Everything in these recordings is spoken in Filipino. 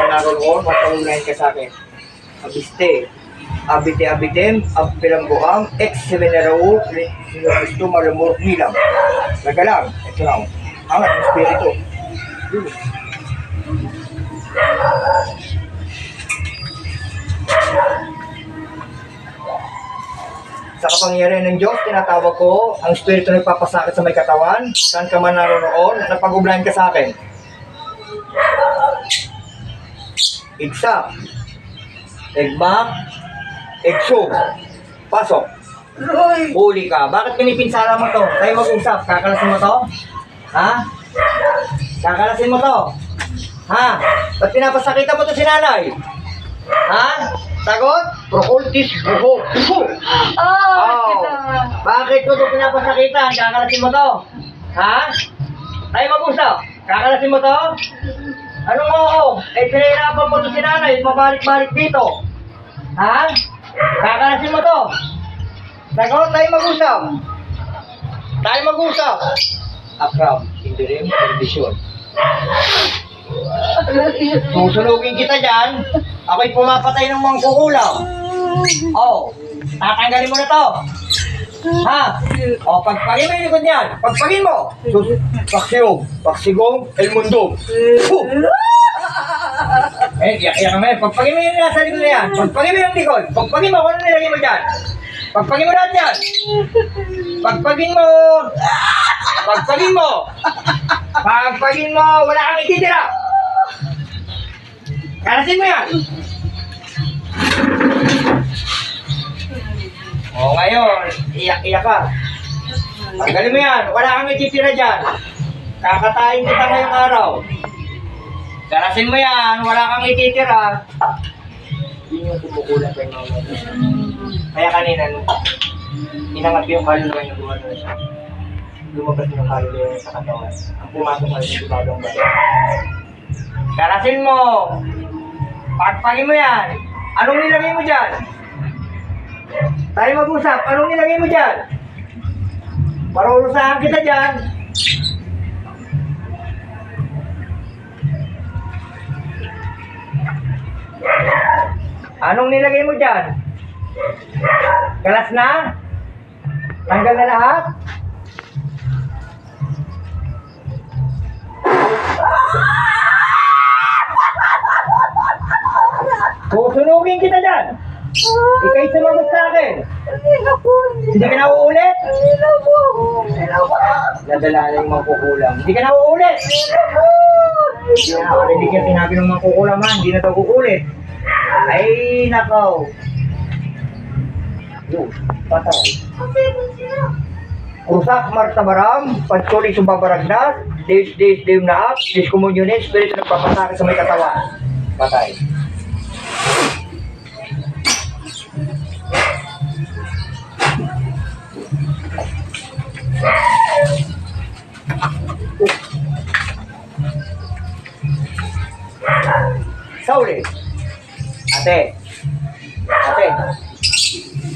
naroon, mapag-unahin ka sa akin. Abiste, abite-abitem, abpilambuham, ex-seminarao, sinugusto malamur nilam. Nagalang, ito lang. Angat ng spirito. Sa kapangyarihan ng Diyos, tinatawag ko ang spirito na nagpapasakit sa may katawan. Saan ka man naroon, napag-ublahan ka sa akin. Igsa, egmak, egso, pasok. Huli ka. Bakit pinipinsala mo to? Tayo mag-usap. Kakalasin mo to? Ha? Kakalasin mo to? Ha? Ba't pinapasakita mo to si nanay? Ha? Sagot? Procultis buho. Oh. Bakit ko ito pinapasakitan? Kakalasin mo to? Ha? Tayo mag-usap. Kakalasin mo to? Anong oo? Eh, pinahirapan mo to si nanay. Pabalik-balik dito. Ha? Kakalasin mo to? Sagot? Tayo mag-usap. Tayo mag-usap. Akram, interim, kondisyon. Susunugin kita dyan. Ako'y pumapatay ng mga kukulam. Oh, tatanggalin mo na to. Ha? O, pagpagin mo yung likod niyan. Pagpagin mo. Paksigong, paksigong, el mundo. Eh, iyak-iyak kami. Pagpagin mo yung nasa likod na yan. Pagpagin mo yung likod. Pagpagin mo, kung ano nilagay mo dyan. Pagpagin mo lahat yan. Pagpagin mo. Pagpagin mo. Pagpagin mo. Wala kang ititira. Kalasin mo yan. O ngayon, iyak-iyak ka. Tanggalin mo yan. Wala kang ititira dyan. Kakatayin kita ngayong araw. Kalasin mo yan. Wala kang ititira. Yun yung tumukulang kayo mga. Kaya kanina, inangat ko yung kaluluwa yung gumano siya. Lumabas yung kaluluwa sa katawan. Ang pumasok na yung ibabang bato. Kalasin mo! Pagpagin mo yan! Anong nilagay mo dyan? Tayo mag-usap, anong nilagay mo dyan? Parurusahan kita dyan! Anong nilagay mo dyan? Kalas na? Tanggal na lahat? Susunugin kita dyan! Ika'y sumagot sa akin! Hindi ka na uulit? Nadala na yung mga kukulam. Hindi ka na uulit! Hindi na nakarinig yung sinabi ng mga kukulam ha. Hindi na ito kukulit. Ay, nakaw. Yun, patay. Usak martabaram, pagsulit subabaragnas, des naap, diskomunyonin, spirito nagpapasakit sa may katawan. Patay. Sauli. Ate.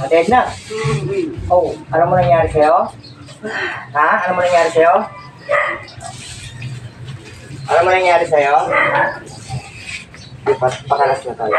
Ate Edna. Oh, alam mo nangyari sa'yo? Ha? Alam mo nangyari sa'yo? Alam mo nangyari sa'yo? Pakalas na tayo.